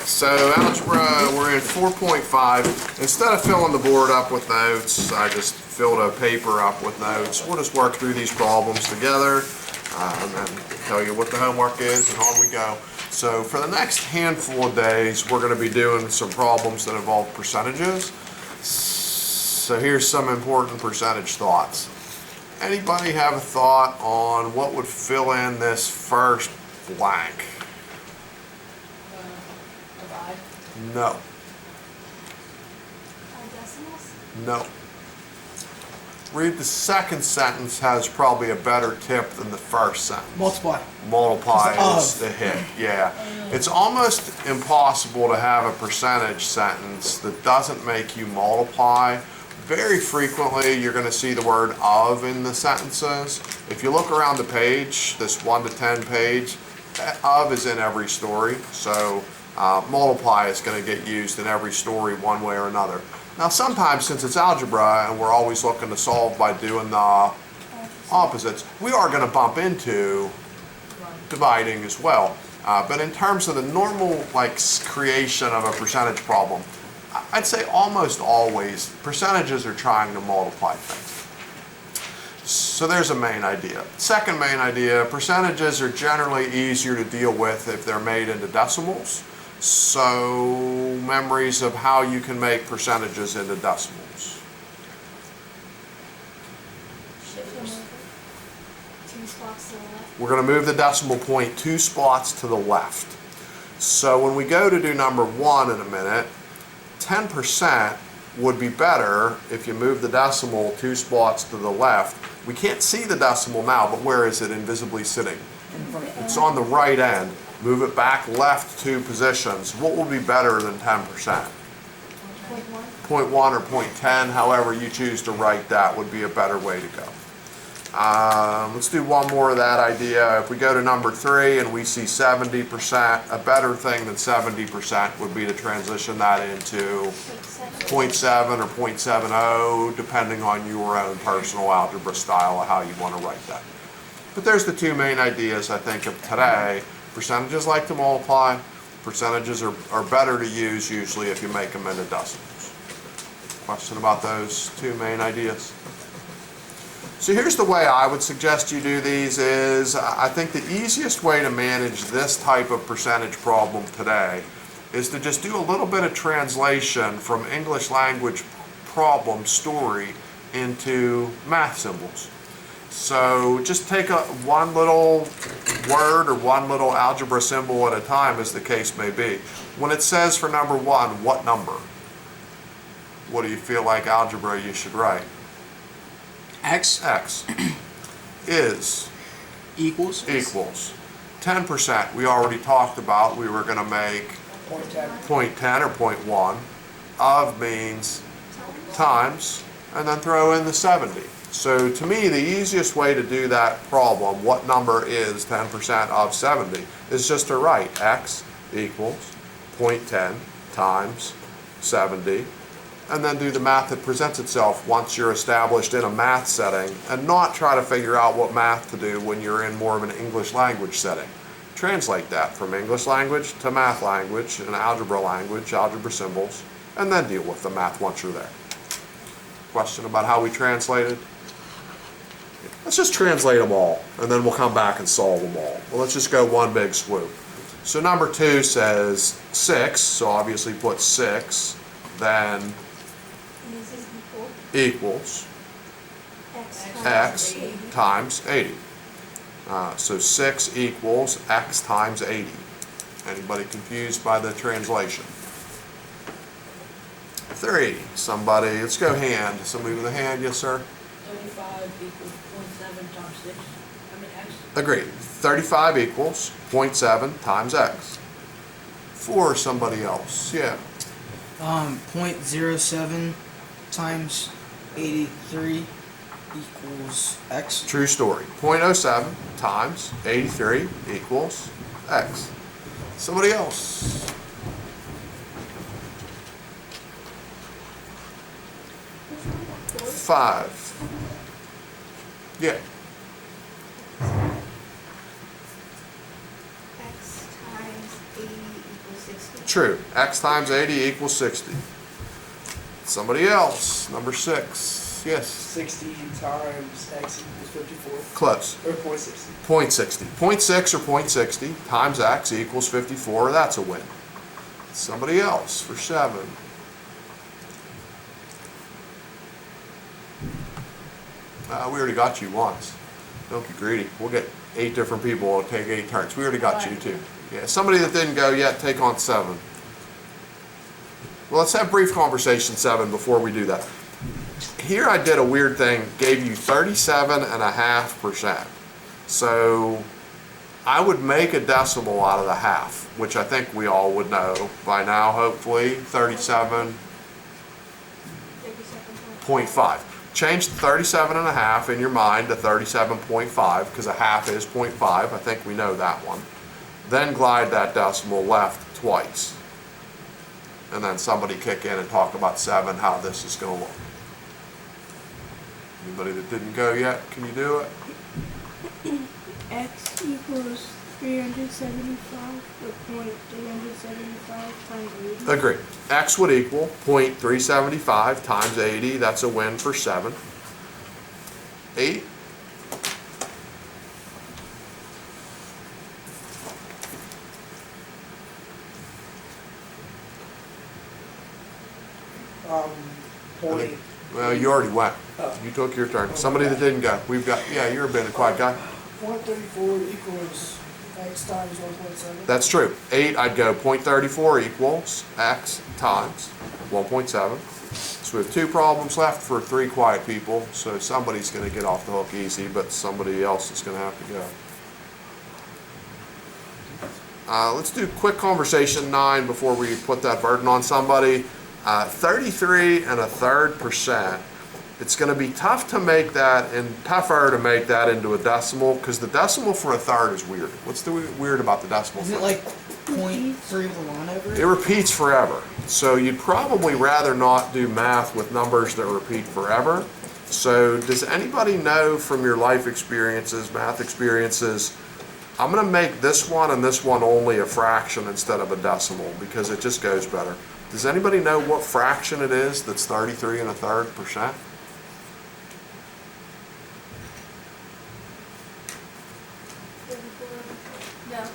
So algebra, we're in 4.5. Instead of filling the board up with notes, I just filled a paper up with notes. We'll just work through these problems together and then tell you what the homework is, and on we go. So for the next handful of days, we're going to be doing some problems that involve percentages. So here's some important percentage thoughts. Anybody have a thought on what would fill in this first blank? Divide. No. Decimals? No. Read the second sentence has probably a better tip than the first sentence. Multiply. Multiply is Of. the hit, yeah. It's almost impossible to have a percentage sentence that doesn't make you multiply. Very frequently you're going to see the word of in the sentences. If you look around the page, this 1 to 10 page, of is in every story. So multiply is going to get used in every story one way or another. Now sometimes, since it's algebra and we're always looking to solve by doing the opposites, we are going to bump into dividing as well. But in terms of the normal creation of a percentage problem, I'd say almost always percentages are trying to multiply things. So there's a main idea. Second main idea, percentages are generally easier to deal with if they're made into decimals. So memories of how you can make percentages into decimals. Shift them over. 2 spots to the left. We're going to move the decimal point 2 spots to the left. So when we go to do number 1 in a minute, 10% would be better if you move the decimal 2 spots to the left. We can't see the decimal now, but where is it invisibly sitting? It's on the right end. Move it back left 2 positions. What will be better than 10%? 0.1. 0.1 or 0.10, however you choose to write that would be a better way to go. Let's do one more of that idea. If we go to number 3 and we see 70%, a better thing than 70% would be to transition that into 0.7 or 0.70, depending on your own personal algebra style of how you want to write that. But there's the 2 main ideas, I think, of today. Percentages like to multiply. Percentages are better to use usually if you make them into decimals. Question about those 2 main ideas? So here's the way I would suggest you do these is, I think the easiest way to manage this type of percentage problem today is to just do a little bit of translation from English language problem story into math symbols. So just take one little word or one little algebra symbol at a time, as the case may be. When it says for number 1, what number? What do you feel like algebra you should write? X. X is Equals. 10%. We already talked about we were going to make 0.10 or 0.1. Of means times, and then throw in the 70. So to me, the easiest way to do that problem, what number is 10% of 70, is just to write X equals 0.10 times 70, and then do the math that presents itself once you're established in a math setting, and not try to figure out what math to do when you're in more of an English language setting. Translate that from English language to math language and algebra language, algebra symbols, and then deal with the math once you're there. Question about how we translated? Let's just translate them all, and then we'll come back and solve them all. Well, let's just go one big swoop. So number 2 says 6, so obviously put 6, then And this is equals X X times 80. So 6 equals X times 80. Anybody confused by the translation? 3, somebody, let's go hand. Somebody with a hand, yes sir? 35 equals 0.7 times 6. I mean X. Agreed. 35 equals 0.7 times X. 4, somebody else, yeah. 0.07 times 83 equals X. True story. 0.07 times 83 equals X. Somebody else. 5. Yeah. X times 80 equals 60. 60. True. X times 80 equals 60. Somebody else. Number 6. Yes. 60 times x equals 54. Close. Or 0.60. 0.60. 0.6 or 0.60 times x equals 54. That's a win. Somebody else for 7. We already got you once. Don't be greedy. We'll get 8 different people. We'll take 8 turns. We already got you too. Yeah, somebody that didn't go yet, take on 7. Well, let's have brief conversation 7 before we do that. Here I did a weird thing, gave you 37.5%. So I would make a decimal out of the half, which I think we all would know by now, hopefully. 37.5. Change the 37.5 in your mind to 37.5 because a half is 0.5. I think we know that one. Then glide that decimal left twice. And then somebody kick in and talk about 7, how this is going to look. Anybody that didn't go yet, can you do it? X equals 375 or 0.375 times 80. Agree. X would equal 0.375 times 80. That's a win for 7. 8. Point. Well, you already went. Oh. You took your turn. Somebody that didn't go. We've got, yeah, you're a bit of a quiet guy. 0.34 equals x times 1.7. That's true. 8, I'd go 0.34 equals x times 1.7. So we have 2 problems left for 3 quiet people. So somebody's going to get off the hook easy, but somebody else is going to have to go. Let's do quick conversation 9 before we put that burden on somebody. 33.33%. It's going to be tough to make that and tougher to make that into a decimal because the decimal for a third is weird. What's the weird about the decimal? Isn't it like 0.3 with a line over It it? repeats forever. So you'd probably rather not do math with numbers that repeat forever. So does anybody know from your life experiences, math experiences, I'm going to make this one and this one only a fraction instead of a decimal because it just goes better. Does anybody know what fraction it is that's 33.33%? No.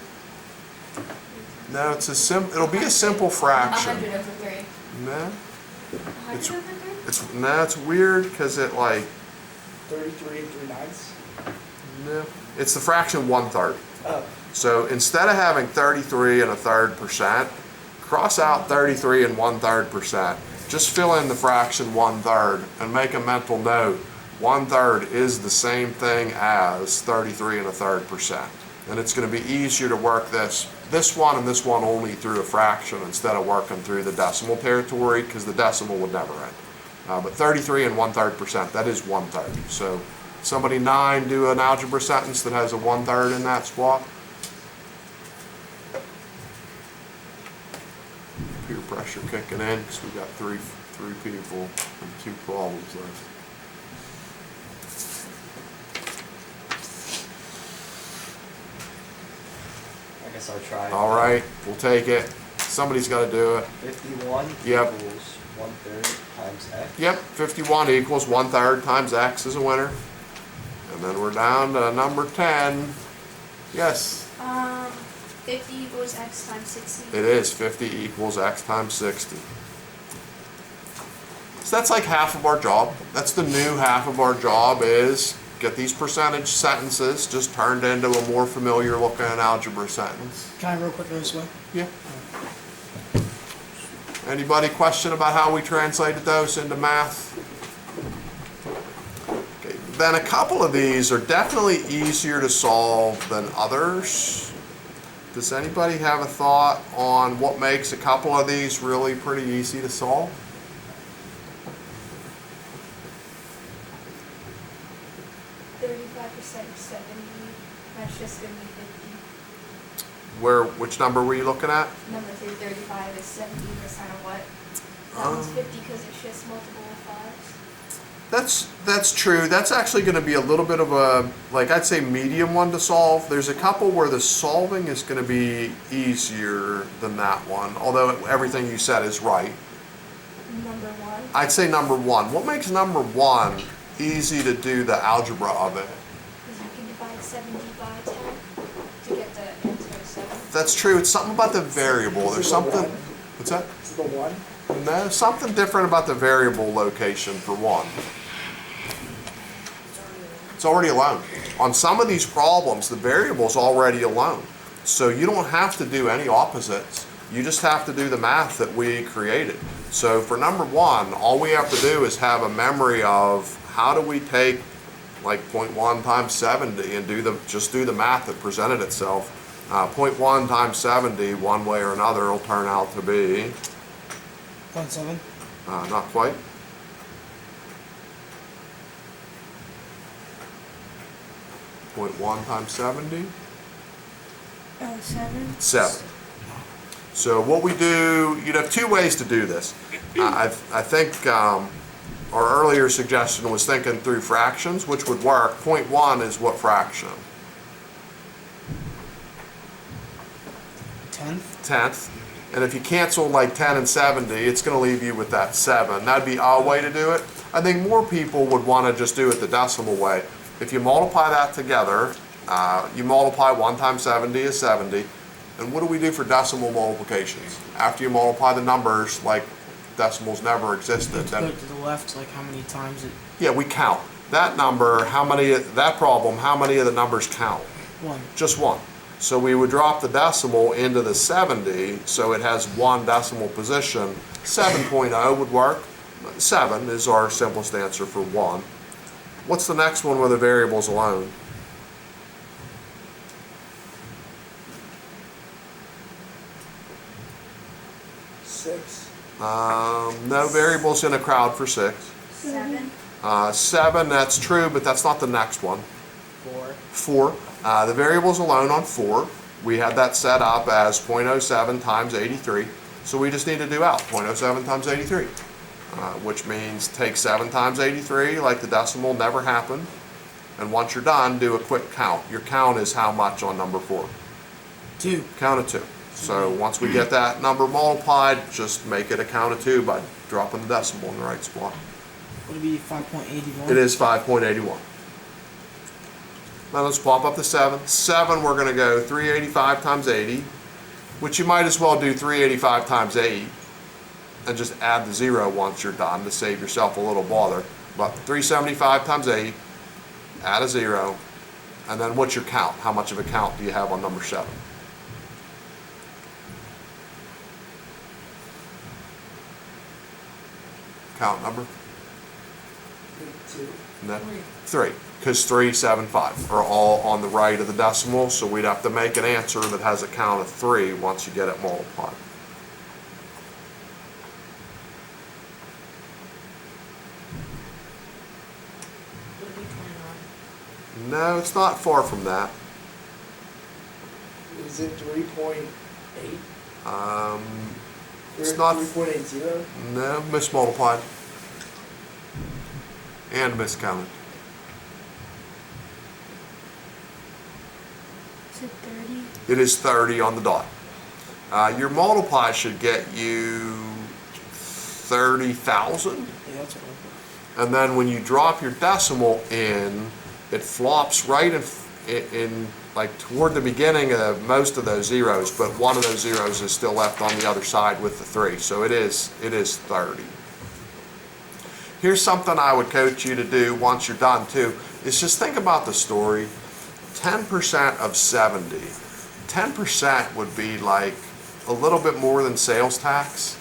No, it's it'll be a simple fraction. 100 over 3. No, 100 over 3? it's weird because it like 33 and 3 ninths. no, it's the fraction 1/3. Oh. So instead of having 33.33%, cross out 33 and 1/3%. Just fill in the fraction 1/3 and make a mental note. 1/3 is the same thing as 33.33%. And it's going to be easier to work this one and this one only through a fraction instead of working through the decimal territory because the decimal would never end. But 33 and 1/3%, that is 1/3. So somebody 9 do an algebra sentence that has a 1/3 in that spot. Peer pressure kicking in because we got three people and 2 problems left. I guess I'll try. All right, we'll take it. Somebody's got to do it. 51 Yep. equals 1/3 times x. Yep, 51 equals 1/3 times x is a winner. And then we're down to number 10. Yes, 50 equals x times 60. it is. 50 equals x times 60. So that's like half of our job. That's the new half of our job is get these percentage sentences just turned into a more familiar looking algebra sentence. Can I real quick go this way? Yeah. Anybody question about how we translated those into math? Okay. Then a couple of these are definitely easier to solve than others. Does anybody have a thought on what makes a couple of these really pretty easy to solve? Of 70. That's just going to be 50. Which number were you looking at? Number 335 is 70% of what? That one's 50 because it's just multiple of 5s. That's true. That's actually going to be a little bit of a, like I'd say medium one to solve. There's a couple where the solving is going to be easier than that one, although everything you said is right. Number one. I'd say number one. What makes number one easy to do the algebra of it? Because you can divide 70 by 10 to get the answer of 7. That's true. It's something about the variable. There's something, what's that? Is it the one? No, something different about the variable location for one. It's already alone. On some of these problems, the variable's already alone. So you don't have to do any opposites. You just have to do the math that we created. So for number one, all we have to do is have a memory of how do we take like 0.1 times 70 and just do the math that presented itself. 0.1 times 70, one way or another, will turn out to be 0.7. not quite. Point 1 times 70? 7. 7. So what we do, you'd have two ways to do this. I think our earlier suggestion was thinking through fractions, which would work. 0.1 is what fraction? 10th. And if you cancel like 10 and 70, it's going to leave you with that 7. That'd be a way to do it. I think more people would want to just do it the decimal way. If you multiply that together, you multiply 1 times 70 is 70. And what do we do for decimal multiplications? After you multiply the numbers, like decimals never existed, Go then to the left, like how many times it. yeah, we count. That number, that problem, how many of the numbers count? 1. Just one. So we would drop the decimal into the 70, so it has one decimal position. 7.0 would work. 7 is our simplest answer for 1. What's the next one where the variable's alone? Six. No variables in a crowd for 6. 7. 7, that's true, but that's not the next one. 4. The variable's alone on 4. We had that set up as 0.07 times 83. So we just need to do out 0.07 times 83, which means take 7 times 83, like the decimal never happened. And once you're done, do a quick count. Your count is how much on number 4? 2. Count of 2. So once we get that number multiplied, just make it a count of 2 by dropping the decimal in the right spot. Would it be 5.81? It is 5.81. Now let's pop up the 7. 7, we're going to go 385 times 80, which you might as well do 385 times 8 and just add the 0 once you're done to save yourself a little bother. But 375 times 8, add a 0, and then what's your count? How much of a count do you have on number 7? Count number? 2. No. 3, because 3, 7, 5 are all on the right of the decimal, so we'd have to make an answer that has a count of 3 once you get it multiplied. Would it be 29? No, it's not far from that. Is it 3.8? It's not, 3.80? no, mismultiplied and miscounted. Is it 30? It is 30 on the dot. Your multiply should get you 30,000. Yeah, that's what And then when you drop your decimal in, it flops right in like toward the beginning of most of those zeros, but one of those zeros is still left on the other side with the 3. So it is 30. Here's something I would coach you to do once you're done too, is just think about the story. 10% of 70. 10% would be like a little bit more than sales tax.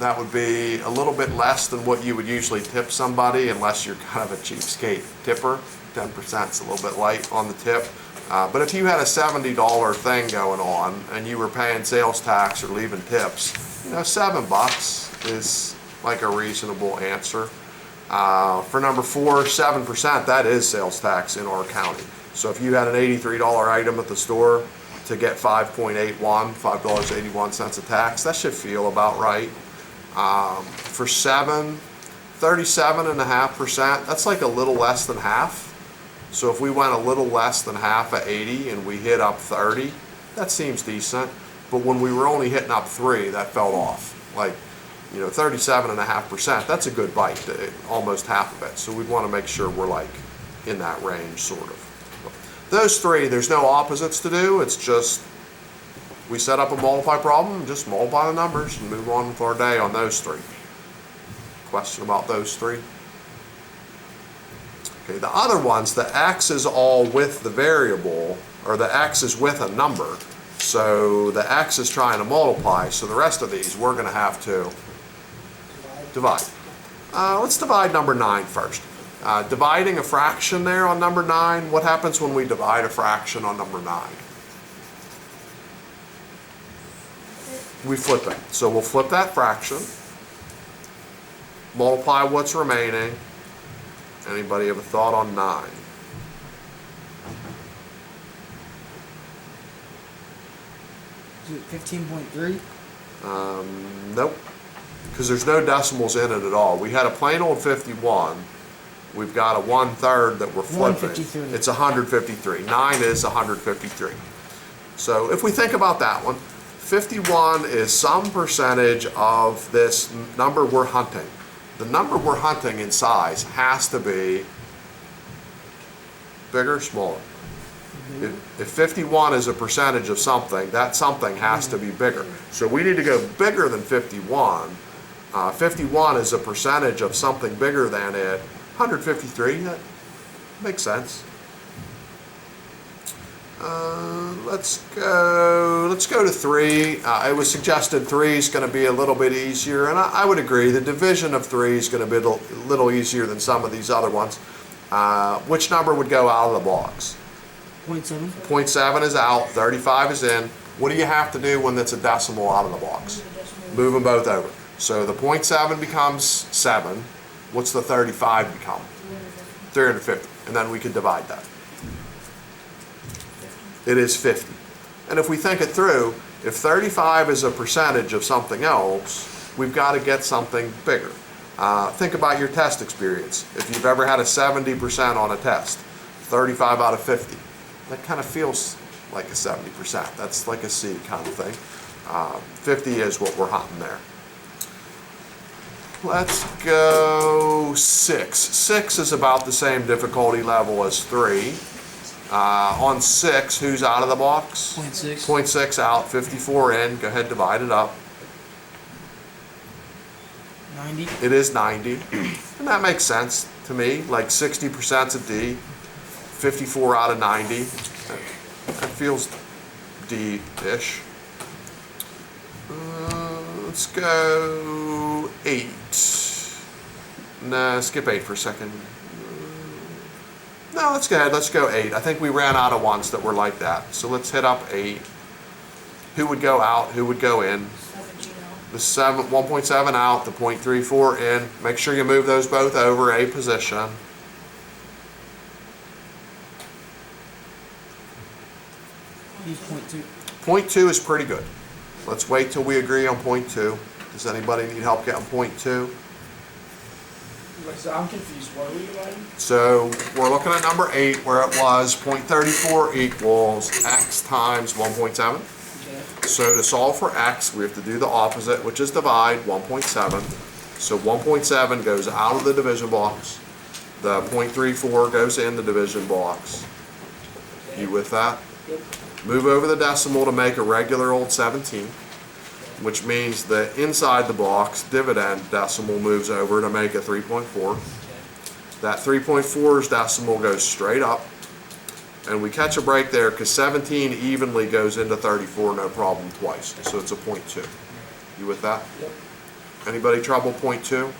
That would be a little bit less than what you would usually tip somebody, unless you're kind of a cheapskate tipper. 10% is a little bit light on the tip. But if you had a $70 thing going on and you were paying sales tax or leaving tips, $7 is like a reasonable answer. For number 4, 7%, that is sales tax in our county. So if you had an $83 item at the store to get $5.81 of tax, that should feel about right. For 7, 37.5%, that's like a little less than half. So if we went a little less than half of 80 and we hit up 30, that seems decent. But when we were only hitting up 3, that fell off. Like, 37.5%, that's a good bite, almost half of it. So we'd want to make sure we're like in that range, sort of. Those 3, there's no opposites to do. It's just we set up a multiply problem, just multiply the numbers and move on with our day on those 3. Question about those 3? Okay, the other ones, the x is all with the variable, or the x is with a number. So the x is trying to multiply, so the rest of these we're going to have to divide. Let's divide number 9 first. Dividing a fraction there on number 9, what happens when we divide a fraction on number 9? We flip it. So we'll flip that fraction, multiply what's remaining. Anybody have a thought on 9? Is it 15.3? Nope, because there's no decimals in it at all. We had a plain old 51. We've got a 1/3 that we're flipping. 153. It's 153. 9 is 153. So if we think about that one, 51 is some percentage of this number we're hunting. The number we're hunting in size has to be bigger or smaller. If 51 is a percentage of something, that something has to be bigger. So we need to go bigger than 51. 51 is a percentage of something bigger than it. 153, that makes sense. Let's go to 3. It was suggested 3 is going to be a little bit easier, and I would agree. The division of 3 is going to be a little easier than some of these other ones. Which number would go out of the box? 0.7. 0.7 is out, 35 is in. What do you have to do when that's a decimal out of the box? Move them both over. So the 0.7 becomes 7. What's the 35 become? 350. And then we can divide that. It is 50. And if we think it through, if 35 is a percentage of something else, we've got to get something bigger. Think about your test experience. If you've ever had a 70% on a test, 35 out of 50. That kind of feels like a 70%. That's like a C kind of thing. 50 is what we're hunting there. Let's go 6. 6 is about the same difficulty level as 3. On 6, who's out of the box? 0.6. 0.6 out, 54 in. Go ahead, divide it up. 90. It is 90. And that makes sense to me. Like 60% is a D. 54 out of 90. That feels D-ish. Let's go 8. Nah, skip 8 for a second. No, let's go ahead. Let's go 8. I think we ran out of ones that were like that. So let's hit up 8. Who would go out? Who would go in? 17 out. The 1.7 out, the 0.34 in. Make sure you move those both over a position. Use 0.2. 0.2 is pretty good. Let's wait till we agree on 0.2. Does anybody need help getting 0.2? So I'm confused, what are we dividing? So we're looking at number 8 where it was 0.34 equals x times 1.7. Okay. So to solve for x, we have to do the opposite, which is divide 1.7. So 1.7 goes out of the division box. The 0.34 goes in the division box. You with that? Yep. Move over the decimal to make a regular old 17, which means that inside the box, dividend decimal moves over to make a 3.4. That 3.4's decimal goes straight up, and we catch a break there because 17 evenly goes into 34, no problem twice. So it's a 0.2. You with that? Yep. Anybody trouble 0.2?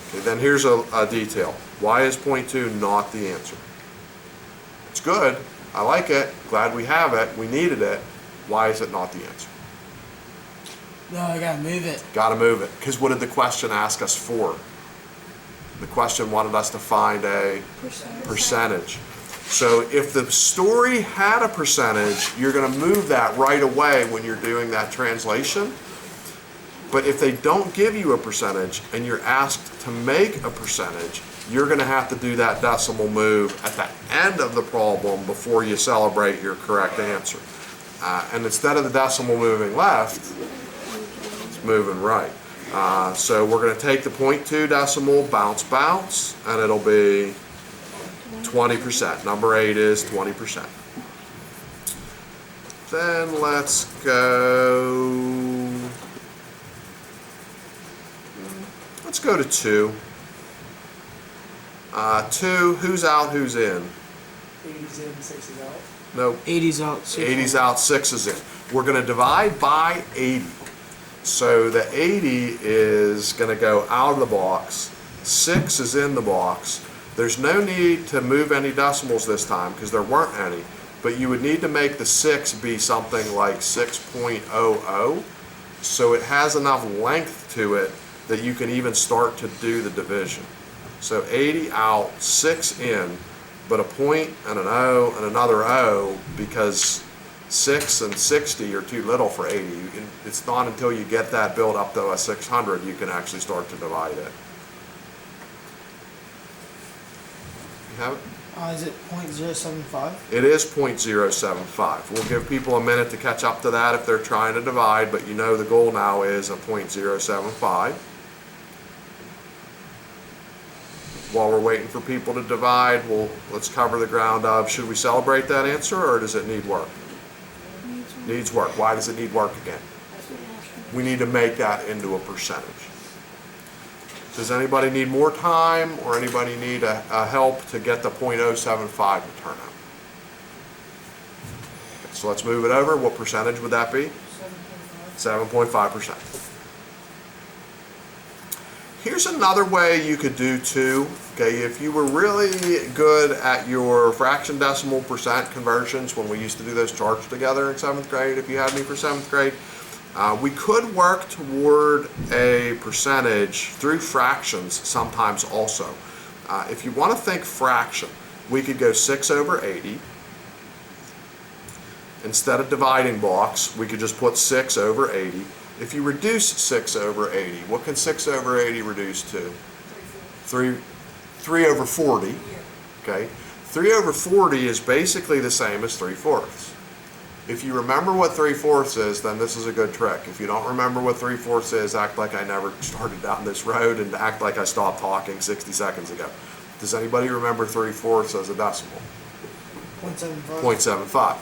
Okay, then here's a detail. Why is 0.2 not the answer? It's good. I like it. Glad we have it. We needed it. Why is it not the answer? No, I gotta move it. Got to move it. Because what did the question ask us for? The question wanted us to find a percentage. So if the story had a percentage, you're going to move that right away when you're doing that translation. But if they don't give you a percentage and you're asked to make a percentage, you're going to have to do that decimal move at the end of the problem before you celebrate your correct answer. And instead of the decimal moving left, it's moving right. So we're going to take the 0.2 decimal, bounce, and it'll be 20%. Number 8 is 20%. Then let's go. Let's go to 2. 2, who's out, who's in? 80's in, 6 is out. Nope. 80's out. 80's out, 6 is in. We're going to divide by 80. So the 80 is going to go out of the box. 6 is in the box. There's no need to move any decimals this time because there weren't any. But you would need to make the 6 be something like 6.00. So it has enough length to it that you can even start to do the division. So 80 out, 6 in, but a point and an O and another O because 6 and 60 are too little for 80. It's not until you get that built up to a 600 you can actually start to divide it. You have it? Is it 0.075? It is 0.075. We'll give people a minute to catch up to that if they're trying to divide, but you know the goal now is a 0.075. While we're waiting for people to divide, let's cover the ground of, should we celebrate that answer or does it need work? Needs work. Why does it need work again? We need to make that into a percentage. Does anybody need more time or anybody need a help to get the 0.075 to turn out? Okay, so let's move it over. What percentage would that be? 7.5%. Here's another way you could do 2. Okay, if you were really good at your fraction decimal percent conversions when we used to do those charts together in 7th grade, if you had me for 7th grade, we could work toward a percentage through fractions sometimes also. If you want to think fraction, we could go 6 over 80. Instead of dividing box, we could just put 6 over 80. If you reduce 6 over 80, what can 6 over 80 reduce to? 3 over 40. Okay, 3 over 40 is basically the same as 3/4. If you remember what 3/4 is, then this is a good trick. If you don't remember what 3/4 is, act like I never started down this road and act like I stopped talking 60 seconds ago. Does anybody remember 3/4 as a decimal? 0.75. 0.75.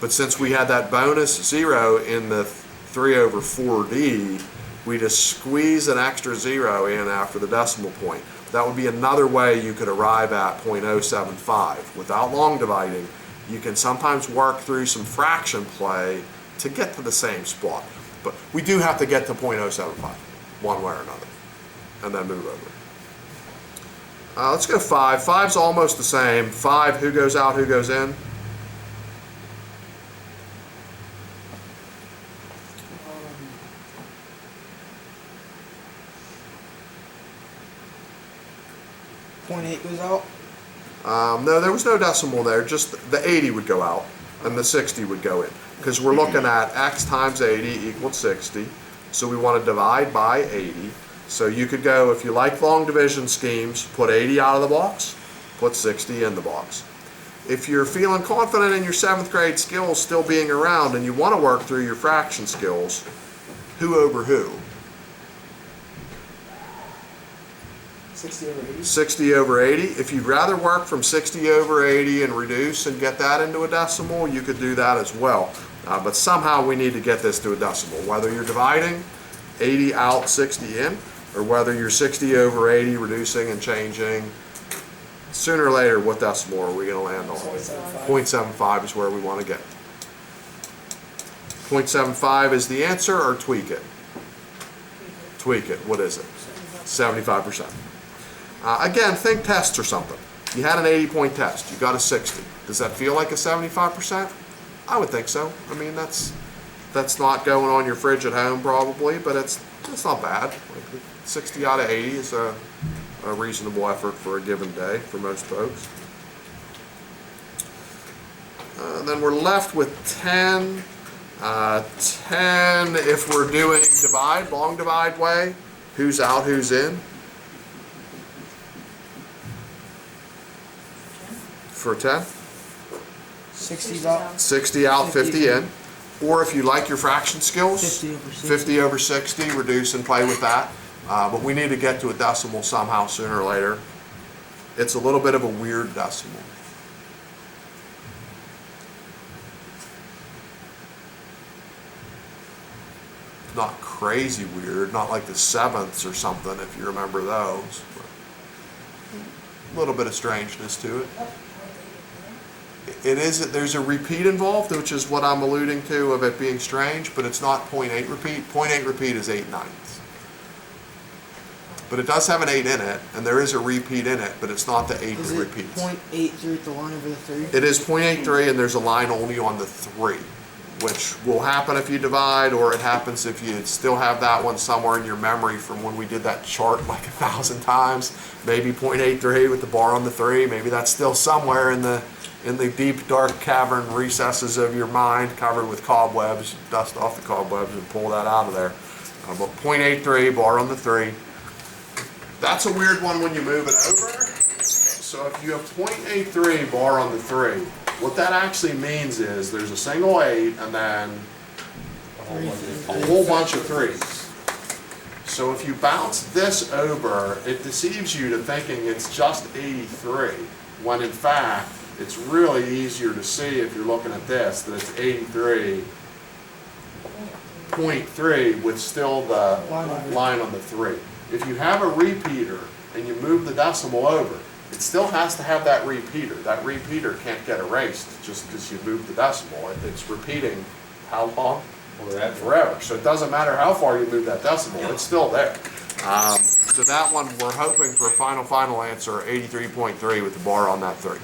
But since we had that bonus 0 in the 3 over 4D, we just squeeze an extra 0 in after the decimal point. That would be another way you could arrive at 0.075. Without long dividing, you can sometimes work through some fraction play to get to the same spot. But we do have to get to 0.075, one way or another, and then move over. Let's go 5. 5's almost the same. 5, who goes out, who goes in? .8 goes out. No, there was no decimal there. Just the 80 would go out and the 60 would go in. Because we're looking at x times 80 equals 60. So we want to divide by 80. So you could go, if you like long division schemes, put 80 out of the box, put 60 in the box. If you're feeling confident in your 7th grade skills still being around and you want to work through your fraction skills, who over who? 60 over 80. 60 over 80. If you'd rather work from 60 over 80 and reduce and get that into a decimal, you could do that as well. But somehow we need to get this to a decimal. Whether you're dividing 80 out, 60 in, or whether you're 60 over 80 reducing and changing, sooner or later, what decimal are we going to land on? 0.75 is where we want to get. 0.75 is the answer, or tweak it? Tweak it. What is it? 75%. Again, think tests or something. You had an 80-point test. You got a 60. Does that feel like a 75%? I would think so. I mean, that's not going on your fridge at home probably, but it's not bad. Like 60 out of 80 is a reasonable effort for a given day for most folks. Then we're left with 10 10, if we're doing divide, long divide way, who's out, who's in? For 10? 60's out. 60 out, 50 in. Or if you like your fraction skills, 50 over 60. 50 over 60, reduce and play with that. But we need to get to a decimal somehow sooner or later. It's a little bit of a weird decimal. Not crazy weird, not like the sevenths or something, if you remember those. But a little bit of strangeness to it. It is, there's a repeat involved, which is what I'm alluding to of it being strange, but it's not 0.8 repeat. 0.8 repeat is 8/9. But it does have an 8 in it, and there is a repeat in it, but it's not the 8 Is that it repeats. 0.83 at the line over the 3? It is 0.83, and there's a line only on the 3, which will happen if you divide, or it happens if you still have that one somewhere in your memory from when we did that chart like 1,000 times. Maybe 0.83 with the bar on the 3. Maybe that's still somewhere in the deep, dark cavern recesses of your mind, covered with cobwebs. Dust off the cobwebs and pull that out of there. But 0.83, bar on the 3. That's a weird one when you move it over. So if you have 0.83 bar on the 3, what that actually means is there's a single 8 and then a whole bunch of 3s. So if you bounce this over, it deceives you to thinking it's just 83, when in fact, it's really easier to see if you're looking at this, that it's 83.3 with still the line on the 3. If you have a repeater and you move the decimal over, it still has to have that repeater. That repeater can't get erased just because you move the decimal. It's repeating how long? Forever. So it doesn't matter how far you move that decimal, it's still there. So that one, we're hoping for a final answer, 83.3 with the bar on that 3.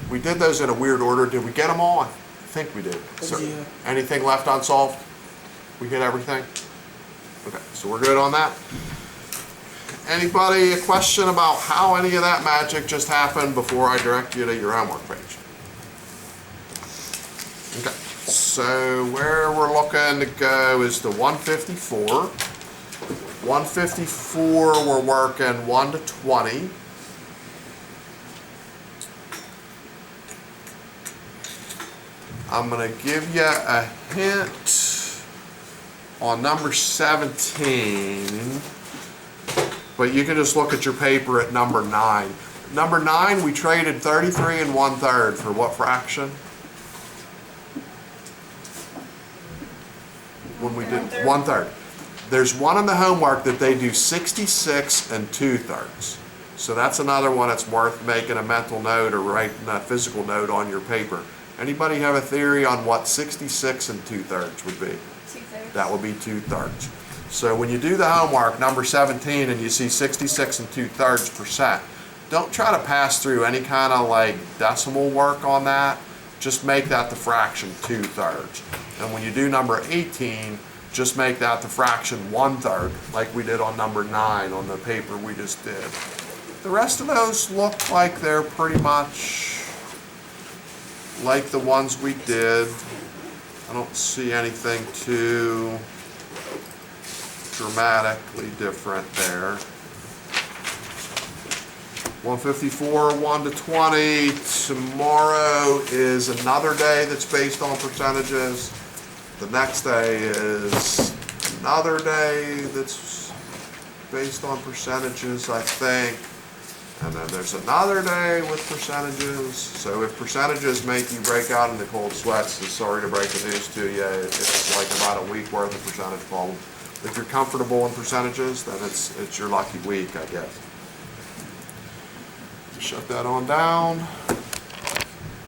We did those in a weird order. Did we get them all? I think we did. So, Yeah. anything left unsolved? We hit everything? Okay, so we're good on that. Anybody a question about how any of that magic just happened before I direct you to your homework page? Okay, so where we're looking to go is to 154. 154, we're working 1 to 20. I'm going to give you a hint on number 17, but you can just look at your paper at number 9. Number 9, we traded 33 1/3 for what fraction? When we did 1/3. There's one in the homework that they do 66 2/3. So that's another one that's worth making a mental note or writing a physical note on your paper. Anybody have a theory on what 66 2/3 would be? 2/3. That would be 2/3. So when you do the homework, number 17, and you see 66 2/3%, don't try to pass through any kind of like decimal work on that. Just make that the fraction 2/3. And when you do number 18, just make that the fraction 1/3, like we did on number 9 on the paper we just did. The rest of those look like they're pretty much like the ones we did. I don't see anything too dramatically different there. 154, 1 to 20. Tomorrow is another day that's based on percentages. The next day is another day that's based on percentages, I think. And then there's another day with percentages. So if percentages make you break out into cold sweats, so sorry to break the news to you, it's like about a week worth of percentage problem. If you're comfortable in percentages, then it's your lucky week, I guess. Shut that on down.